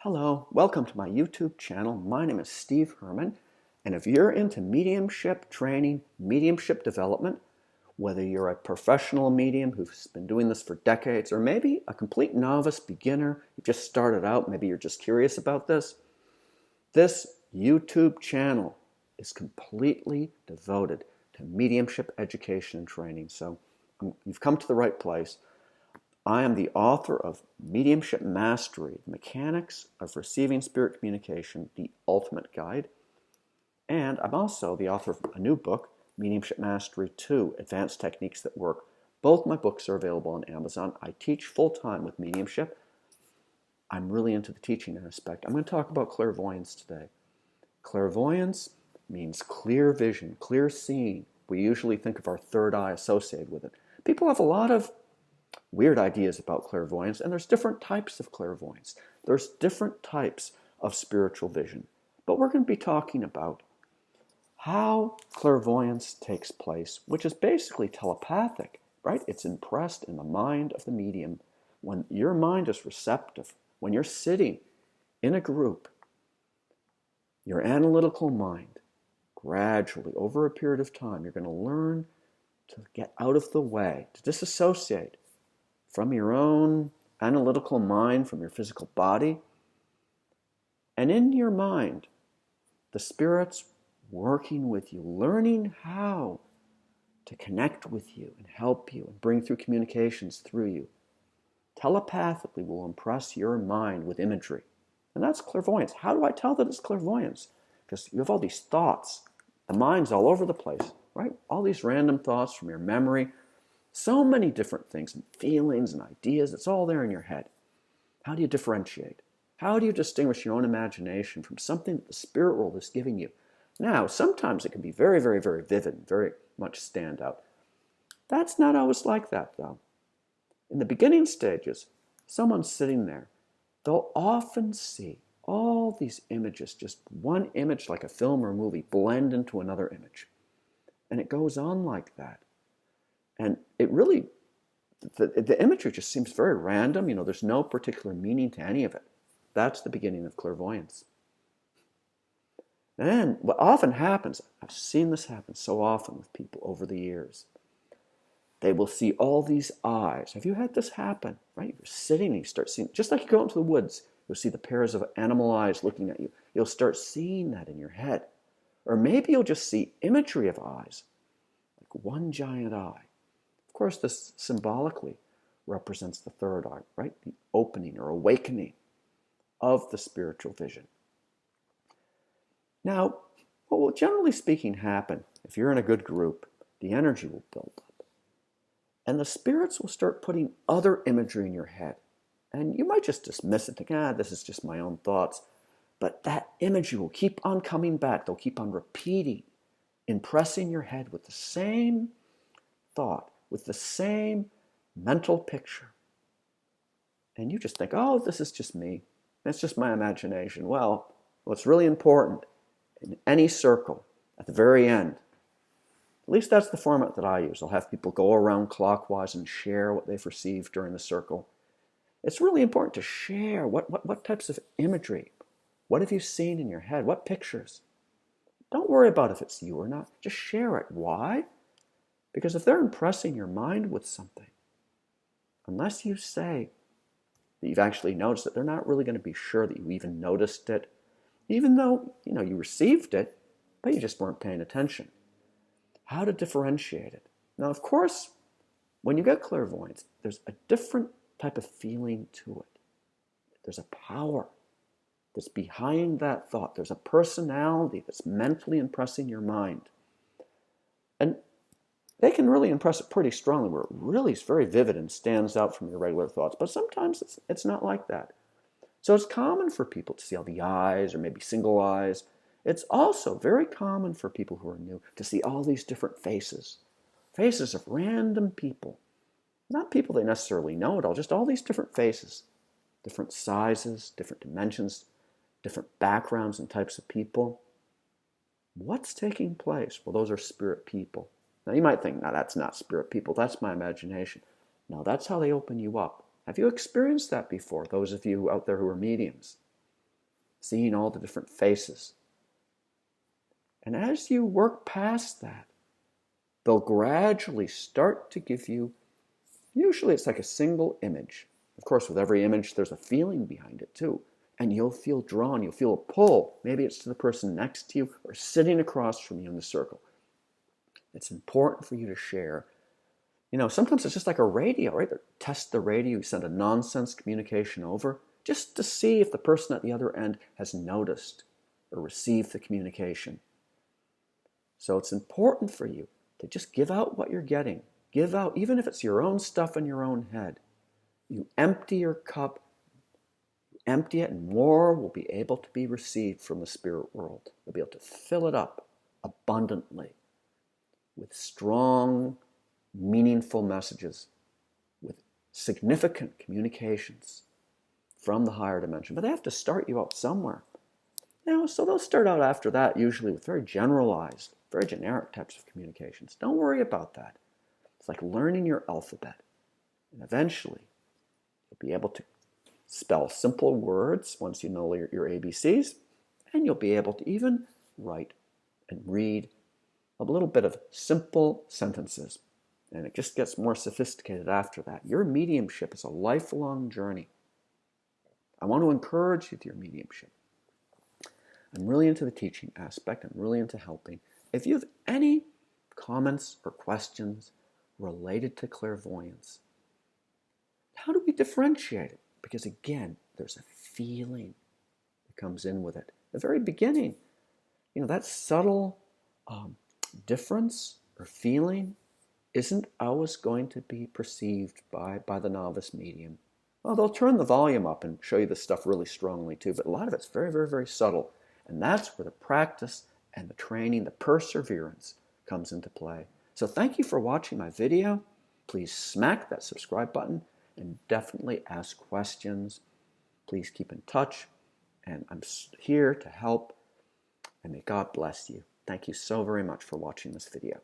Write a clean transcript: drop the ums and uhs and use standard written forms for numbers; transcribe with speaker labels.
Speaker 1: Hello, welcome to my YouTube channel. My name is Steve Herman, and if you're into mediumship training, mediumship development, whether you're a professional medium who's been doing this for decades, or maybe a complete novice beginner, you just started out, maybe you're just curious about this YouTube channel is completely devoted to mediumship education and training. So you've come to the right place. I am the author of Mediumship Mastery, The Mechanics of Receiving Spirit Communication, The Ultimate Guide. And I'm also the author of a new book, Mediumship Mastery 2, Advanced Techniques That Work. Both my books are available on Amazon. I teach full-time with mediumship. I'm really into the teaching aspect. I'm going to talk about clairvoyance today. Clairvoyance means clear vision, clear seeing. We usually think of our third eye associated with it. People have a lot of weird ideas about clairvoyance, and there's different types of clairvoyance. There's different types of spiritual vision. But we're going to be talking about how clairvoyance takes place, which is basically telepathic, right? It's impressed in the mind of the medium. When your mind is receptive, when you're sitting in a group, your analytical mind, gradually, over a period of time, you're going to learn to get out of the way, to disassociate from your own analytical mind, from your physical body. And in your mind, the Spirit's working with you, learning how to connect with you and help you and bring through communications through you. Telepathically will impress your mind with imagery. And that's clairvoyance. How do I tell that it's clairvoyance? Because you have all these thoughts. The mind's all over the place, right? All these random thoughts from your memory. So many different things and feelings and ideas. It's all there in your head. How do you differentiate? How do you distinguish your own imagination from something that the spirit world is giving you? Now, sometimes it can be very, very, very vivid, very much stand out. That's not always like that, though. In the beginning stages, someone's sitting there. They'll often see all these images, just one image like a film or a movie, blend into another image. And it goes on like that. And it really, the imagery just seems very random. There's no particular meaning to any of it. That's the beginning of clairvoyance. And what often happens, I've seen this happen so often with people over the years, they will see all these eyes. Have you had this happen? Right? You're sitting and you start seeing, just like you go into the woods, you'll see the pairs of animal eyes looking at you. You'll start seeing that in your head. Or maybe you'll just see imagery of eyes, like one giant eye. Of course, this symbolically represents the third eye, right? The opening or awakening of the spiritual vision. Now, what will generally speaking happen, if you're in a good group, the energy will build up. And the spirits will start putting other imagery in your head. And you might just dismiss it, think, this is just my own thoughts. But that imagery will keep on coming back. They'll keep on repeating, impressing your head with the same thought, with the same mental picture. And you just think, this is just me. That's just my imagination. Well, what's really important in any circle, at the very end, at least that's the format that I use. I'll have people go around clockwise and share what they've received during the circle. It's really important to share what types of imagery, what have you seen in your head, what pictures. Don't worry about if it's you or not. Just share it. Why? Because if they're impressing your mind with something, unless you say that you've actually noticed it, they're not really going to be sure that you even noticed it, even though you received it, but you just weren't paying attention. How to differentiate it. Now, of course, when you get clairvoyance, there's a different type of feeling to it. There's a power that's behind that thought. There's a personality that's mentally impressing your mind. And they can really impress it pretty strongly, where it really is very vivid and stands out from your regular thoughts. But sometimes it's not like that. So it's common for people to see all the eyes, or maybe single eyes. It's also very common for people who are new to see all these different faces. Faces of random people. Not people they necessarily know at all, just all these different faces. Different sizes, different dimensions, different backgrounds and types of people. What's taking place? Well, those are spirit people. Now you might think, no, that's not spirit people, that's my imagination. No, that's how they open you up. Have you experienced that before, those of you out there who are mediums? seeing all the different faces. And as you work past that, they'll gradually start to give you, usually it's like a single image. Of course, with every image, there's a feeling behind it too. And you'll feel drawn, you'll feel a pull. Maybe it's to the person next to you or sitting across from you in the circle. It's important for you to share. Sometimes it's just like a radio, right? Test the radio, you send a nonsense communication over just to see if the person at the other end has noticed or received the communication. So it's important for you to just give out what you're getting. Give out, even if it's your own stuff in your own head. You empty your cup, empty it, and more will be able to be received from the spirit world. You'll be able to fill it up abundantly with strong, meaningful messages, with significant communications from the higher dimension. But they have to start you out somewhere. So they'll start out after that usually with very generalized, very generic types of communications. Don't worry about that. It's like learning your alphabet. And eventually, you'll be able to spell simple words once you know your ABCs, and you'll be able to even write and read a little bit of simple sentences. And it just gets more sophisticated after that. Your mediumship is a lifelong journey. I want to encourage you with your mediumship. I'm really into the teaching aspect. I'm really into helping. If you have any comments or questions related to clairvoyance, how do we differentiate it? Because again, there's a feeling that comes in with it. The very beginning, that subtle difference or feeling isn't always going to be perceived by the novice medium. Well, they'll turn the volume up and show you the stuff really strongly too, but a lot of it's very, very, very subtle. And that's where the practice and the training, the perseverance comes into play. So thank you for watching my video. Please smack that subscribe button and definitely ask questions. Please keep in touch. And I'm here to help. And may God bless you. Thank you so very much for watching this video.